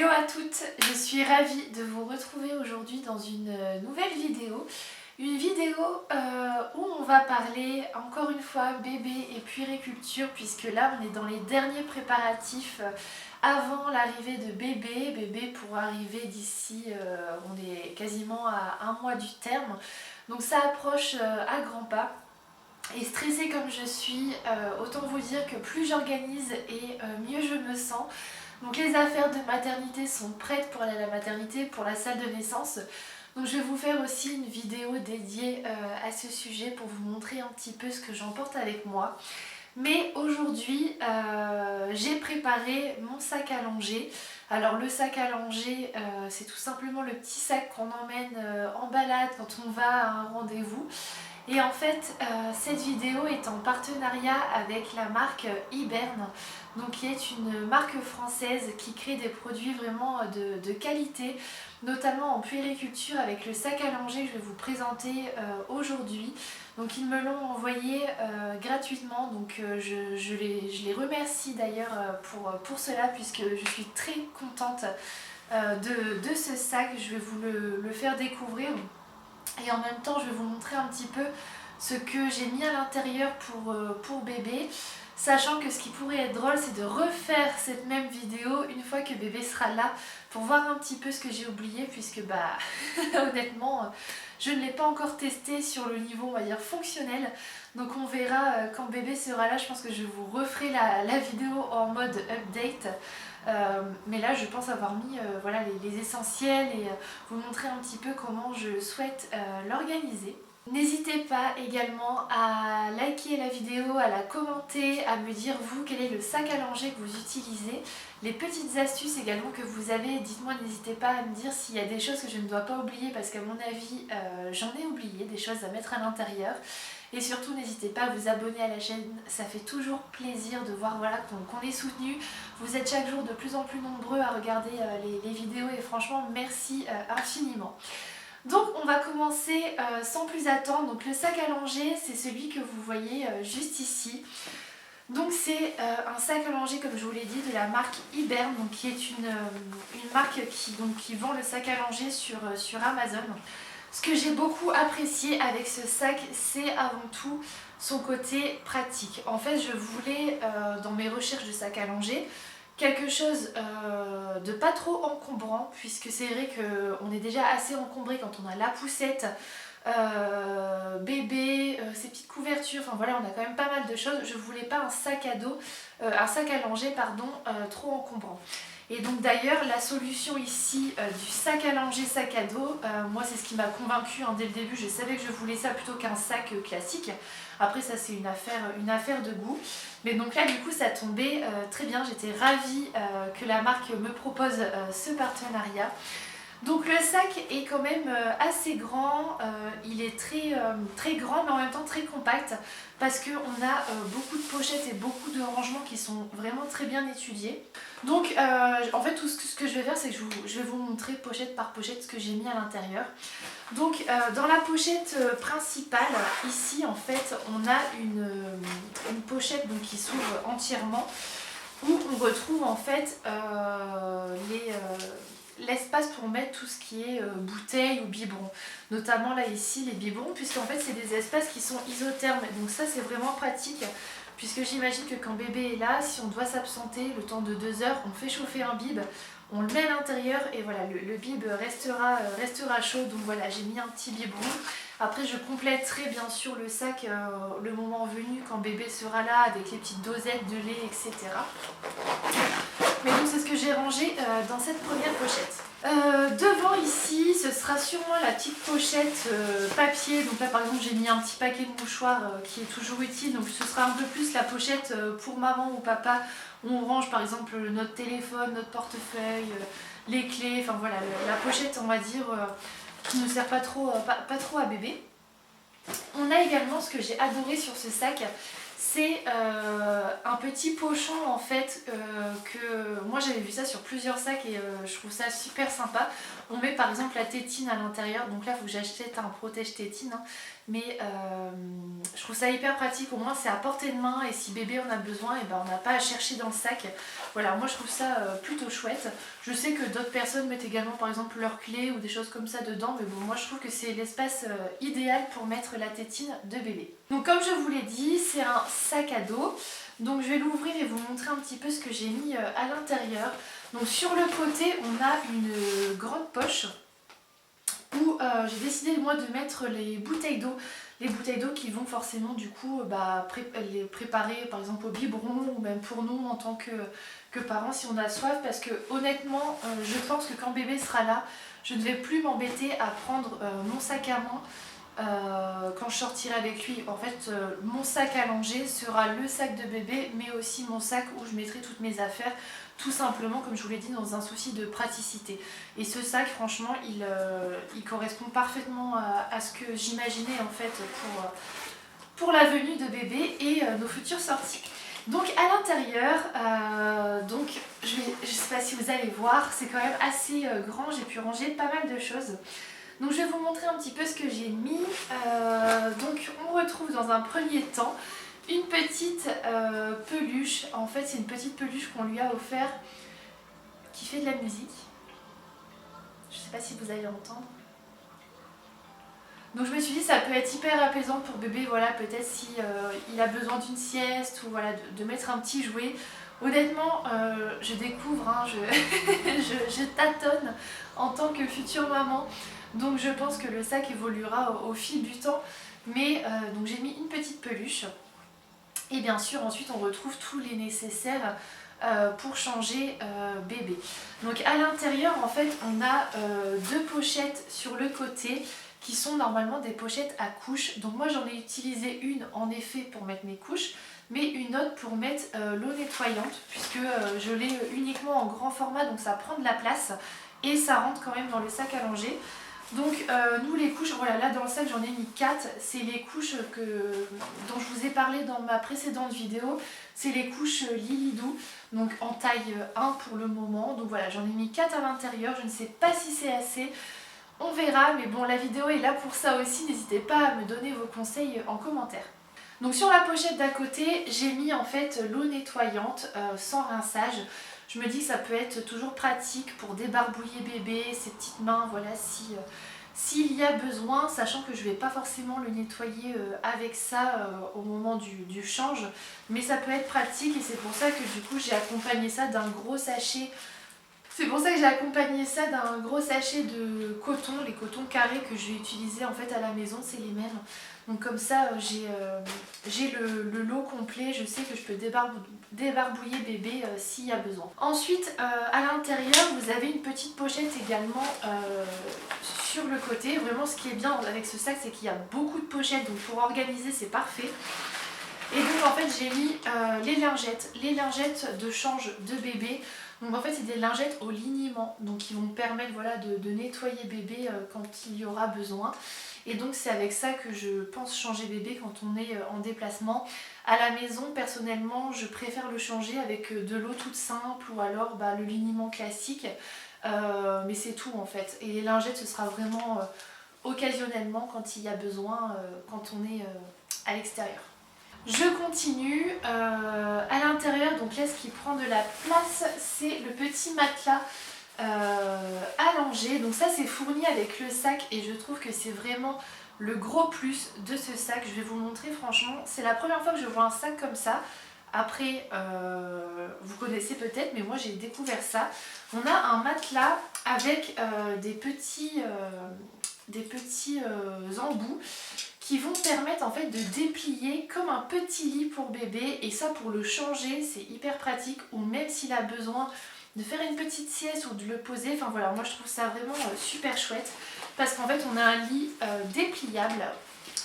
Hello à toutes, je suis ravie de vous retrouver aujourd'hui dans une nouvelle vidéo. Une vidéo où on va parler encore une fois bébé et puériculture, puisque là on est dans les derniers préparatifs avant l'arrivée de bébé. Bébé pour arriver d'ici, on est quasiment à un mois du terme, donc ça approche à grands pas. Et stressée comme je suis, autant vous dire que plus j'organise et mieux je me sens. Donc les affaires de maternité sont prêtes pour aller à la maternité, pour la salle de naissance. Donc je vais vous faire aussi une vidéo dédiée à ce sujet pour vous montrer un petit peu ce que j'emporte avec moi. Mais aujourd'hui, j'ai préparé mon sac à langer. Alors le sac à langer, c'est tout simplement le petit sac qu'on emmène en balade quand on va à un rendez-vous. Et en fait, cette vidéo est en partenariat avec la marque Hiberne, donc qui est une marque française qui crée des produits vraiment de qualité, notamment en puériculture avec le sac à langer que je vais vous présenter aujourd'hui. Donc ils me l'ont envoyé gratuitement, donc je les remercie d'ailleurs pour cela, puisque je suis très contente de ce sac. Je vais vous le faire découvrir. Et en même temps, je vais vous montrer un petit peu ce que j'ai mis à l'intérieur pour bébé. Sachant que ce qui pourrait être drôle, c'est de refaire cette même vidéo une fois que bébé sera là, pour voir un petit peu ce que j'ai oublié, puisque bah honnêtement, je ne l'ai pas encore testé sur le niveau, on va dire, fonctionnel. Donc on verra quand bébé sera là. Je pense que je vous referai la vidéo en mode update. Mais là je pense avoir mis voilà, les essentiels et vous montrer un petit peu comment je souhaite l'organiser. N'hésitez pas également à liker la vidéo, à la commenter, à me dire vous quel est le sac à langer que vous utilisez, les petites astuces également que vous avez. Dites-moi, n'hésitez pas à me dire s'il y a des choses que je ne dois pas oublier, parce qu'à mon avis j'en ai oublié des choses à mettre à l'intérieur. Et surtout n'hésitez pas à vous abonner à la chaîne, ça fait toujours plaisir de voir voilà, qu'on est soutenu. Vous êtes chaque jour de plus en plus nombreux à regarder les vidéos et franchement merci infiniment. Donc on va commencer sans plus attendre. Donc le sac à langer, c'est celui que vous voyez juste ici. Donc c'est un sac à langer, comme je vous l'ai dit, de la marque Hiberne, donc qui est une marque qui vend le sac à langer sur Amazon. Ce que j'ai beaucoup apprécié avec ce sac, c'est avant tout son côté pratique. En fait, je voulais, dans mes recherches de sac à langer, quelque chose de pas trop encombrant, puisque c'est vrai qu'on est déjà assez encombré quand on a la poussette, bébé, ses petites couvertures, enfin voilà, on a quand même pas mal de choses. Je voulais pas un sac à langer pardon, trop encombrant. Et donc d'ailleurs la solution ici du sac à langer sac à dos, moi c'est ce qui m'a convaincue dès le début. Je savais que je voulais ça plutôt qu'un sac classique. Après ça c'est une affaire de goût. Mais donc là du coup ça tombait très bien, j'étais ravie que la marque me propose ce partenariat. Donc le sac est quand même assez grand, il est très grand mais en même temps très compact, parce qu'on a beaucoup de pochettes et beaucoup de rangements qui sont vraiment très bien étudiés. Donc en fait tout ce que je vais faire, c'est que je vais vous montrer pochette par pochette ce que j'ai mis à l'intérieur. Donc dans la pochette principale, ici en fait on a une pochette donc, qui s'ouvre entièrement, où on retrouve en fait l'espace pour mettre tout ce qui est bouteilles ou biberons. Notamment là ici les biberons, puisqu'en fait c'est des espaces qui sont isothermes. Donc ça c'est vraiment pratique, puisque j'imagine que quand bébé est là, si on doit s'absenter le temps de 2 heures, on fait chauffer un bib, on le met à l'intérieur et voilà, le bib restera chaud. Donc voilà, j'ai mis un petit biberon. Après je compléterai bien sûr le sac le moment venu, quand bébé sera là, avec les petites dosettes de lait, etc. Mais donc c'est ce que j'ai rangé dans cette première pochette. Devant ici, ce sera sûrement la petite pochette papier. Donc là par exemple j'ai mis un petit paquet de mouchoirs qui est toujours utile. Donc ce sera un peu plus la pochette pour maman ou papa, où on range par exemple notre téléphone, notre portefeuille, les clés. Enfin voilà, la pochette on va dire qui ne sert pas trop à bébé. On a également, ce que j'ai adoré sur ce sac, c'est un petit pochon en fait, que moi j'avais vu ça sur plusieurs sacs et je trouve ça super sympa. On met par exemple la tétine à l'intérieur, donc là il faut que j'achète un protège tétine, mais je trouve ça hyper pratique. Au moins c'est à portée de main, et si bébé en a besoin, et ben on n'a pas à chercher dans le sac. Voilà, moi je trouve ça plutôt chouette. Je sais que d'autres personnes mettent également par exemple leurs clés ou des choses comme ça dedans, mais bon, moi je trouve que c'est l'espace idéal pour mettre la tétine de bébé. Donc comme je vous l'ai dit, c'est un sac à dos. Donc je vais l'ouvrir et vous montrer un petit peu ce que j'ai mis à l'intérieur. Donc sur le côté, on a une grande poche où j'ai décidé moi de mettre les bouteilles d'eau. Les bouteilles d'eau qui vont forcément du coup les préparer par exemple au biberon ou même pour nous en tant que parents si on a soif, parce que honnêtement je pense que quand bébé sera là, je ne vais plus m'embêter à prendre mon sac à main quand je sortirai avec lui. En fait mon sac à langer sera le sac de bébé, mais aussi mon sac où je mettrai toutes mes affaires, tout simplement comme je vous l'ai dit dans un souci de praticité. Et ce sac franchement il correspond parfaitement à ce que j'imaginais en fait pour la venue de bébé et nos futures sorties. Donc à l'intérieur, je ne sais pas si vous allez voir, c'est quand même assez grand, j'ai pu ranger pas mal de choses. Donc je vais vous montrer un petit peu ce que j'ai mis. Donc on retrouve dans un premier temps une petite peluche. En fait c'est une petite peluche qu'on lui a offert qui fait de la musique. Je ne sais pas si vous allez l'entendre. Donc je me suis dit ça peut être hyper apaisant pour bébé, voilà, peut-être si il a besoin d'une sieste ou voilà, de mettre un petit jouet. Honnêtement je découvre, hein, je tâtonne en tant que future maman. Donc je pense que le sac évoluera au fil du temps. Mais donc j'ai mis une petite peluche. Et bien sûr ensuite on retrouve tous les nécessaires pour changer bébé. Donc à l'intérieur en fait on a deux pochettes sur le côté qui sont normalement des pochettes à couches. Donc moi j'en ai utilisé une en effet pour mettre mes couches, mais une autre pour mettre l'eau nettoyante, puisque je l'ai uniquement en grand format, donc ça prend de la place et ça rentre quand même dans le sac à langer. Donc nous les couches, voilà, là dans le sac j'en ai mis 4, c'est les couches dont je vous ai parlé dans ma précédente vidéo, c'est les couches Lilidou, donc en taille 1 pour le moment. Donc voilà, j'en ai mis 4 à l'intérieur, je ne sais pas si c'est assez, on verra, mais bon la vidéo est là pour ça aussi, n'hésitez pas à me donner vos conseils en commentaire. Donc sur la pochette d'à côté, j'ai mis en fait l'eau nettoyante sans rinçage. Je me dis que ça peut être toujours pratique pour débarbouiller bébé, ses petites mains, voilà, s'il y a besoin, sachant que je ne vais pas forcément le nettoyer avec ça au moment du change, mais ça peut être pratique et c'est pour ça que du coup j'ai accompagné ça d'un gros sachet. C'est pour ça que j'ai accompagné ça d'un gros sachet de coton, les cotons carrés que je vais utiliser en fait à la maison, c'est les mêmes. Donc comme ça j'ai le lot complet, je sais que je peux débarbouiller bébé s'il y a besoin. Ensuite à l'intérieur vous avez une petite pochette également sur le côté. Vraiment ce qui est bien avec ce sac c'est qu'il y a beaucoup de pochettes, donc pour organiser c'est parfait. Et donc en fait j'ai mis les lingettes de change de bébé. Donc en fait c'est des lingettes au liniment, donc qui vont me permettre voilà, de nettoyer bébé quand il y aura besoin. Et donc c'est avec ça que je pense changer bébé quand on est en déplacement. À la maison personnellement je préfère le changer avec de l'eau toute simple ou alors le liniment classique. Mais c'est tout en fait. Et les lingettes ce sera vraiment occasionnellement quand il y a besoin, quand on est à l'extérieur. Je continue à l'intérieur, donc là ce qui prend de la place c'est le petit matelas allongé. Donc ça c'est fourni avec le sac et je trouve que c'est vraiment le gros plus de ce sac. Je vais vous montrer franchement, c'est la première fois que je vois un sac comme ça. Après vous connaissez peut-être mais moi j'ai découvert ça. On a un matelas avec des petits embouts qui vont permettre en fait de déplier comme un petit lit pour bébé, et ça pour le changer c'est hyper pratique, ou même s'il a besoin de faire une petite sieste ou de le poser, enfin voilà, moi je trouve ça vraiment super chouette parce qu'en fait on a un lit dépliable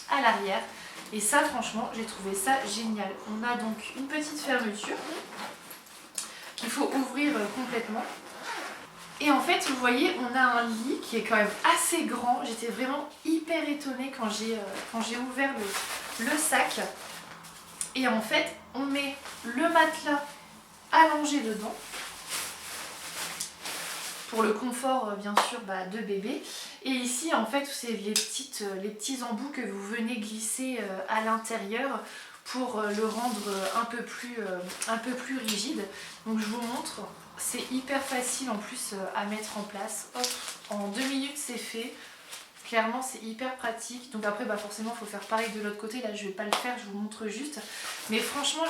à l'arrière et ça franchement j'ai trouvé ça génial. On a donc une petite fermeture qu'il faut ouvrir complètement. Et en fait, vous voyez, on a un lit qui est quand même assez grand. J'étais vraiment hyper étonnée quand j'ai ouvert le sac. Et en fait, on met le matelas allongé dedans. Pour le confort, bien sûr, de bébé. Et ici, en fait, c'est les petits embouts que vous venez glisser à l'intérieur pour le rendre un peu plus rigide. Donc je vous montre. c'est hyper facile en plus à mettre en place. Hop, en 2 minutes c'est fait. Clairement c'est hyper pratique. Donc après forcément il faut faire pareil de l'autre côté. Là je vais pas le faire, je vous montre juste. Mais franchement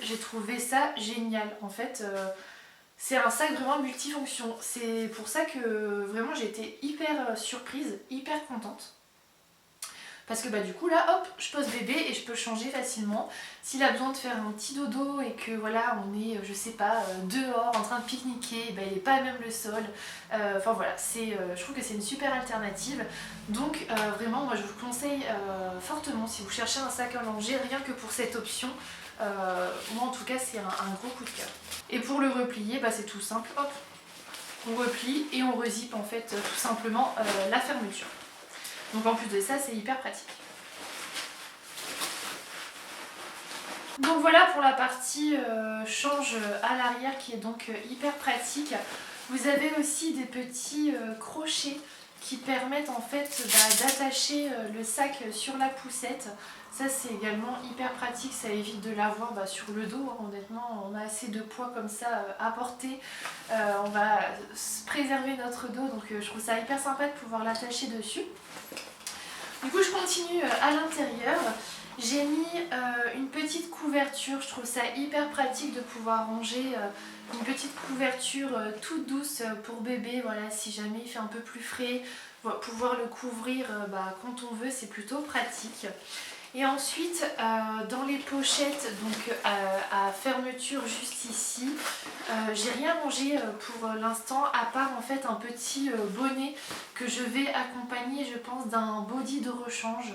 j'ai trouvé ça génial. En fait c'est un sac vraiment multifonction. C'est pour ça que vraiment j'ai été hyper surprise, hyper contente. Parce que du coup là hop je pose bébé et je peux changer facilement. S'il a besoin de faire un petit dodo et que voilà on est je sais pas dehors en train de pique-niquer, il n'est pas à même le sol. Enfin voilà, je trouve que c'est une super alternative. Donc vraiment moi je vous conseille fortement si vous cherchez un sac à langer, rien que pour cette option. Moi en tout cas c'est un gros coup de cœur. Et pour le replier c'est tout simple, hop, on replie et on rezippe en fait tout simplement la fermeture. Donc en plus de ça, c'est hyper pratique. Donc voilà pour la partie change à l'arrière qui est donc hyper pratique. Vous avez aussi des petits crochets qui permettent en fait d'attacher le sac sur la poussette. Ça c'est également hyper pratique, ça évite de l'avoir sur le dos. Honnêtement, on a assez de poids comme ça à porter. On va préserver notre dos, donc je trouve ça hyper sympa de pouvoir l'attacher dessus. Du coup je continue à l'intérieur. J'ai mis une petite couverture, je trouve ça hyper pratique de pouvoir ranger une petite couverture toute douce pour bébé, voilà, si jamais il fait un peu plus frais, pouvoir le couvrir quand on veut, c'est plutôt pratique. Et ensuite dans les pochettes donc à fermeture juste ici, j'ai rien rangé pour l'instant à part en fait un petit bonnet que je vais accompagner je pense d'un body de rechange.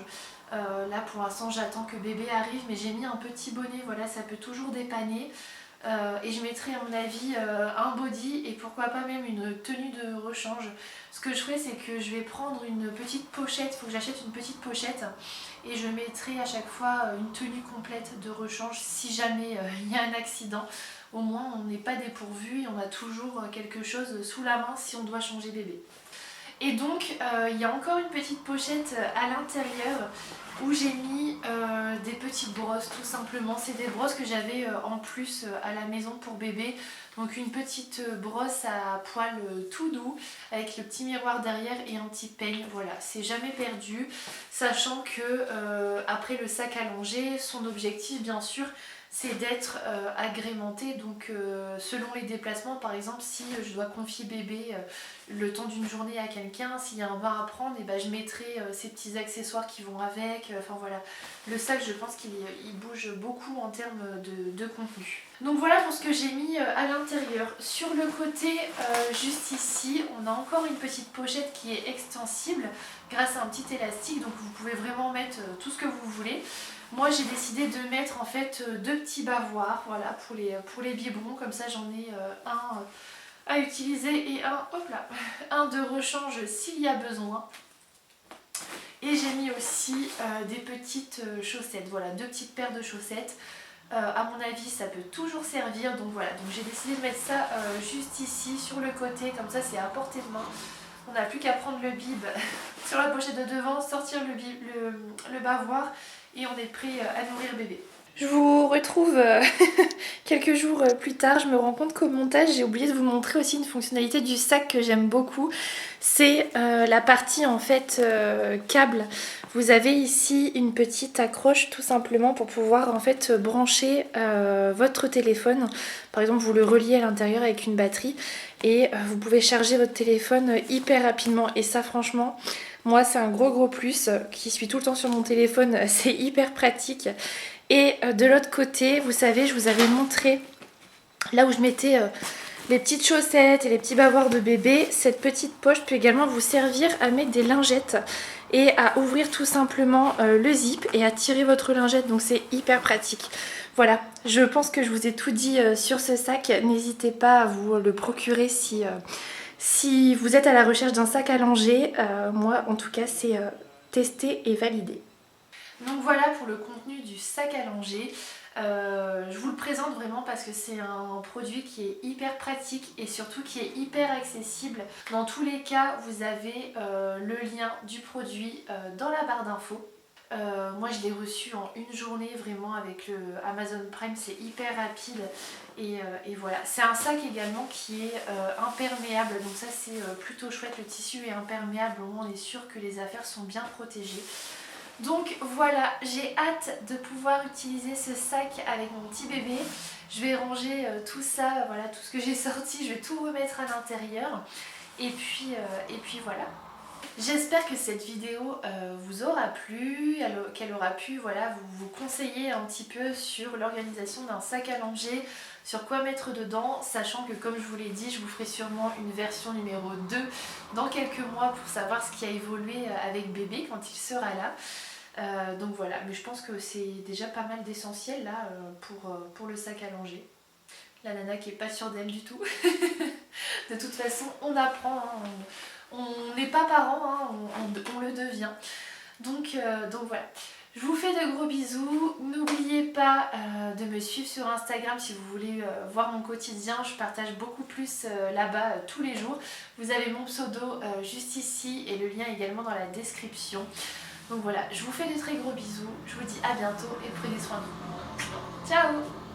Là pour l'instant j'attends que bébé arrive, mais j'ai mis un petit bonnet, voilà, ça peut toujours dépanner. Et je mettrai à mon avis un body et pourquoi pas même une tenue de rechange. Ce que je ferai c'est que je vais prendre une petite pochette, il faut que j'achète une petite pochette et je mettrai à chaque fois une tenue complète de rechange si jamais il y a un accident. Au moins on n'est pas dépourvu et on a toujours quelque chose sous la main si on doit changer bébé. Et donc il y a encore une petite pochette à l'intérieur où j'ai mis des petites brosses tout simplement. C'est des brosses que j'avais en plus à la maison pour bébé. Donc une petite brosse à poils tout doux avec le petit miroir derrière et un petit peigne. Voilà, c'est jamais perdu. Sachant que après le sac à langer, son objectif bien sûr c'est d'être agrémenté, donc selon les déplacements, par exemple si je dois confier bébé le temps d'une journée à quelqu'un, s'il y a un bain à prendre, et je mettrai ces petits accessoires qui vont avec, enfin voilà. Le sac je pense qu'il bouge beaucoup en termes de contenu. Donc voilà pour ce que j'ai mis à l'intérieur. Sur le côté juste ici, on a encore une petite pochette qui est extensible grâce à un petit élastique, donc vous pouvez vraiment mettre tout ce que vous voulez. Moi j'ai décidé de mettre en fait 2 petits bavoirs, voilà, pour les biberons, comme ça j'en ai un à utiliser et un de rechange s'il y a besoin. Et j'ai mis aussi des petites chaussettes, voilà, 2 petites paires de chaussettes. À mon avis ça peut toujours servir, donc voilà, donc j'ai décidé de mettre ça juste ici sur le côté, comme ça c'est à portée de main. On n'a plus qu'à prendre le bib sur la pochette de devant, sortir le bavoir et on est prêt à nourrir bébé. Je vous retrouve quelques jours plus tard. Je me rends compte qu'au montage j'ai oublié de vous montrer aussi une fonctionnalité du sac que j'aime beaucoup. C'est la partie en fait câble. Vous avez ici une petite accroche tout simplement pour pouvoir en fait brancher votre téléphone. Par exemple vous le reliez à l'intérieur avec une batterie et vous pouvez charger votre téléphone hyper rapidement. Et ça franchement, moi c'est un gros plus qui suis tout le temps sur mon téléphone. C'est hyper pratique. Et de l'autre côté, vous savez, je vous avais montré là où je mettais les petites chaussettes et les petits bavoirs de bébé. Cette petite poche peut également vous servir à mettre des lingettes et à ouvrir tout simplement le zip et à tirer votre lingette. Donc c'est hyper pratique. Voilà, je pense que je vous ai tout dit sur ce sac. N'hésitez pas à vous le procurer si vous êtes à la recherche d'un sac à langer. Moi en tout cas c'est testé et validé. Donc voilà pour le contenu du sac à langer. Je vous le présente vraiment parce que c'est un produit qui est hyper pratique et surtout qui est hyper accessible. Dans tous les cas, vous avez le lien du produit dans la barre d'infos. Moi je l'ai reçu en une journée vraiment avec le Amazon Prime, c'est hyper rapide et voilà. C'est un sac également qui est imperméable, donc ça c'est plutôt chouette, le tissu est imperméable, au moins on est sûr que les affaires sont bien protégées. Donc voilà, j'ai hâte de pouvoir utiliser ce sac avec mon petit bébé. Je vais ranger tout ça, voilà, tout ce que j'ai sorti, je vais tout remettre à l'intérieur. Et puis voilà. J'espère que cette vidéo vous aura plu, qu'elle aura pu voilà, vous conseiller un petit peu sur l'organisation d'un sac à langer, sur quoi mettre dedans, sachant que comme je vous l'ai dit, je vous ferai sûrement une version numéro 2 dans quelques mois pour savoir ce qui a évolué avec bébé quand il sera là. Donc voilà, mais je pense que c'est déjà pas mal d'essentiel là pour le sac à langer. La nana qui est pas sûre d'elle du tout. De toute façon, on apprend, hein, on n'est pas parent, hein, on le devient. Donc voilà. Je vous fais de gros bisous. N'oubliez pas de me suivre sur Instagram si vous voulez voir mon quotidien. Je partage beaucoup plus là-bas tous les jours. Vous avez mon pseudo juste ici et le lien également dans la description. Donc voilà, je vous fais de très gros bisous. Je vous dis à bientôt et prenez soin de vous. Ciao!